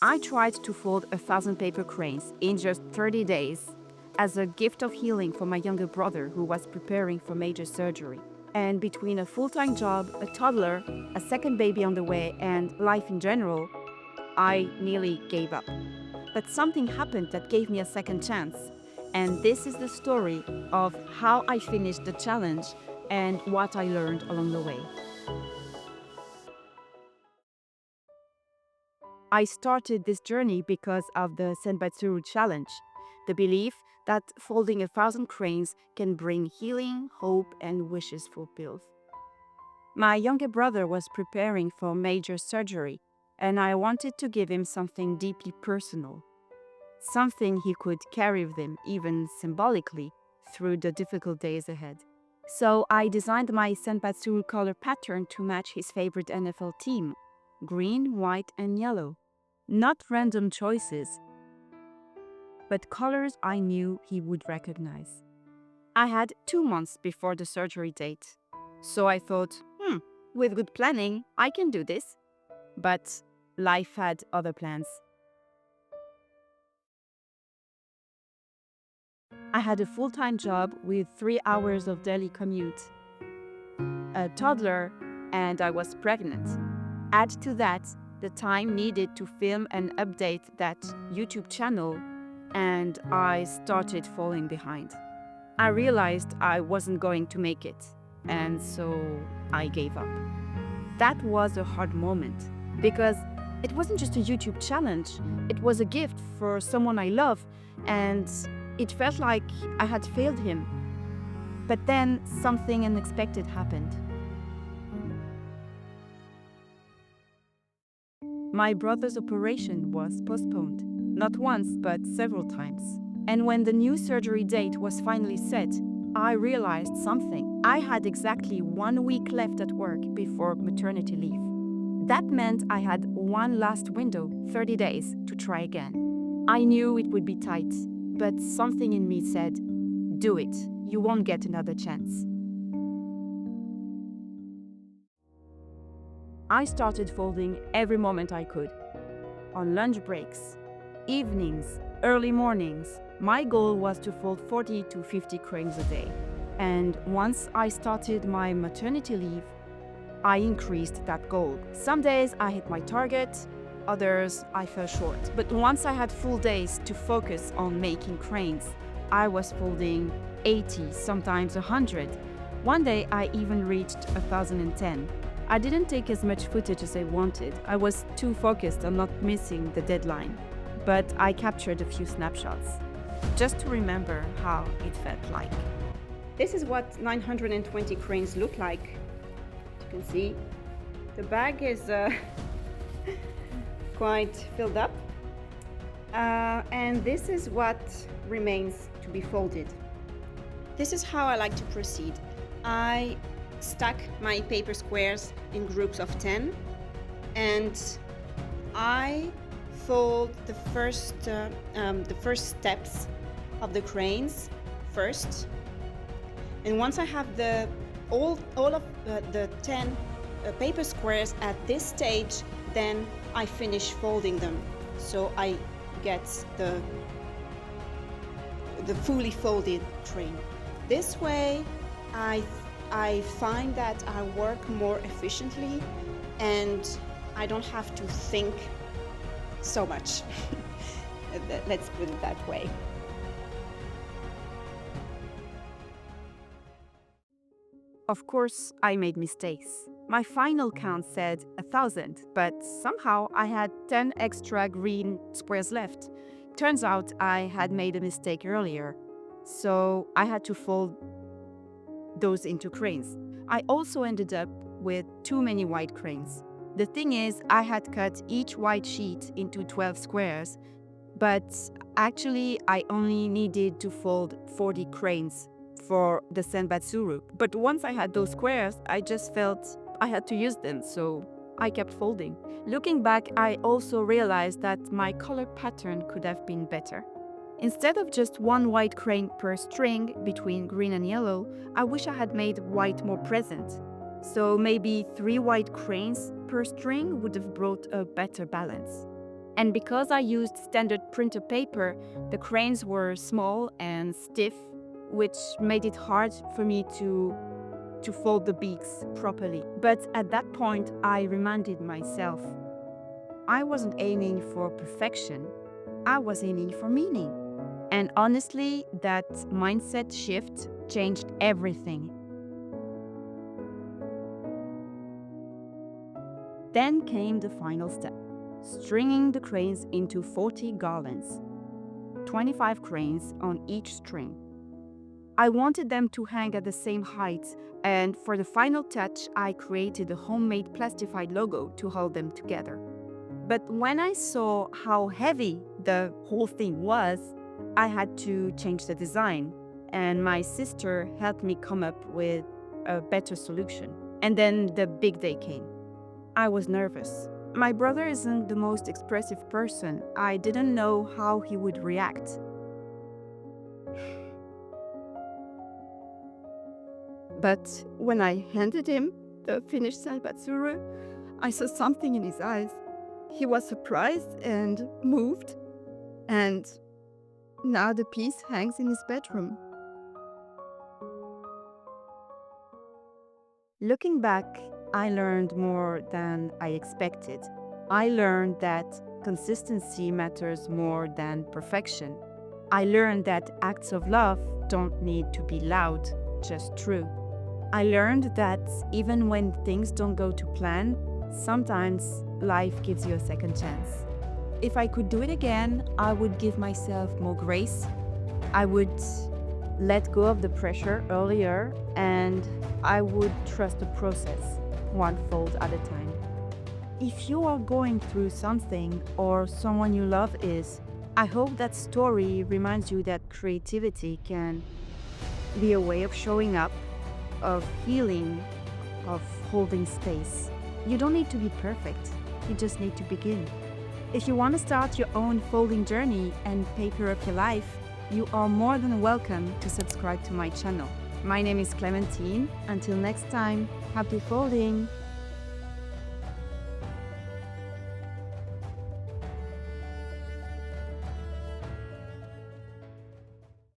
I tried to fold 1,000 paper cranes in just 30 days as a gift of healing for my younger brother who was preparing for major surgery. And between a full-time job, a toddler, a second baby on the way, and life in general, I nearly gave up. But something happened that gave me a second chance. And this is the story of how I finished the challenge and what I learned along the way. I started this journey because of the senbazuru challenge, the belief that folding 1,000 cranes can bring healing, hope, and wishes fulfilled. My younger brother was preparing for major surgery, and I wanted to give him something deeply personal, something he could carry with him, even symbolically, through the difficult days ahead. So I designed my senbazuru color pattern to match his favorite NFL team, green, white, and yellow. Not random choices, but colors I knew he would recognize. I had 2 months before the surgery date, so I thought, with good planning, I can do this. But life had other plans. I had a full-time job with 3 hours of daily commute, a toddler, and I was pregnant. Add to that the time needed to film and update that YouTube channel, and I started falling behind. I realized I wasn't going to make it, and so I gave up. That was a hard moment, because it wasn't just a YouTube challenge, it was a gift for someone I love, and it felt like I had failed him. But then something unexpected happened. My brother's operation was postponed, not once but several times. And when the new surgery date was finally set, I realized something. I had exactly 1 week left at work before maternity leave. That meant I had one last window, 30 days, to try again. I knew it would be tight, but something in me said, do it, you won't get another chance. I started folding every moment I could. On lunch breaks, evenings, early mornings, my goal was to fold 40 to 50 cranes a day. And once I started my maternity leave, I increased that goal. Some days I hit my target, others I fell short. But once I had full days to focus on making cranes, I was folding 80, sometimes 100. One day I even reached 1,010. I didn't take as much footage as I wanted. I was too focused on not missing the deadline. But I captured a few snapshots, just to remember how it felt like. This is what 920 cranes look like. As you can see, the bag is quite filled up. And this is what remains to be folded. This is how I like to proceed. I stack my paper squares in groups of 10, and I fold the first steps of the cranes first. And once I have all of the 10 paper squares at this stage, then I finish folding them. So I get the fully folded crane. This way, I find that I work more efficiently and I don't have to think so much. Let's put it that way. Of course, I made mistakes. My final count said 1,000, but somehow I had 10 extra green squares left. Turns out I had made a mistake earlier, so I had to fold those into cranes. I also ended up with too many white cranes. The thing is, I had cut each white sheet into 12 squares, but actually I only needed to fold 40 cranes for the senbazuru. But once I had those squares, I just felt I had to use them, so I kept folding. Looking back, I also realized that my color pattern could have been better. Instead of just one white crane per string between green and yellow, I wish I had made white more present. So maybe 3 white cranes per string would have brought a better balance. And because I used standard printer paper, the crayons were small and stiff, which made it hard for me to fold the beaks properly. But at that point, I reminded myself, I wasn't aiming for perfection, I was aiming for meaning. And honestly, that mindset shift changed everything. Then came the final step, stringing the crayons into 40 garlands, 25 crayons on each string. I wanted them to hang at the same height, and for the final touch, I created a homemade plastified logo to hold them together. But when I saw how heavy the whole thing was, I had to change the design, and my sister helped me come up with a better solution. And then the big day came. I was nervous. My brother isn't the most expressive person. I didn't know how he would react. But when I handed him the finished senbazuru, I saw something in his eyes. He was surprised and moved, and now the piece hangs in his bedroom. Looking back, I learned more than I expected. I learned that consistency matters more than perfection. I learned that acts of love don't need to be loud, just true. I learned that even when things don't go to plan, sometimes life gives you a second chance. If I could do it again, I would give myself more grace. I would let go of the pressure earlier, and I would trust the process, one fold at a time. If you are going through something or someone you love is, I hope that story reminds you that creativity can be a way of showing up, of healing, of holding space. You don't need to be perfect, you just need to begin. If you want to start your own folding journey and paper up your life, you are more than welcome to subscribe to my channel. My name is Clementine. Until next time, happy folding!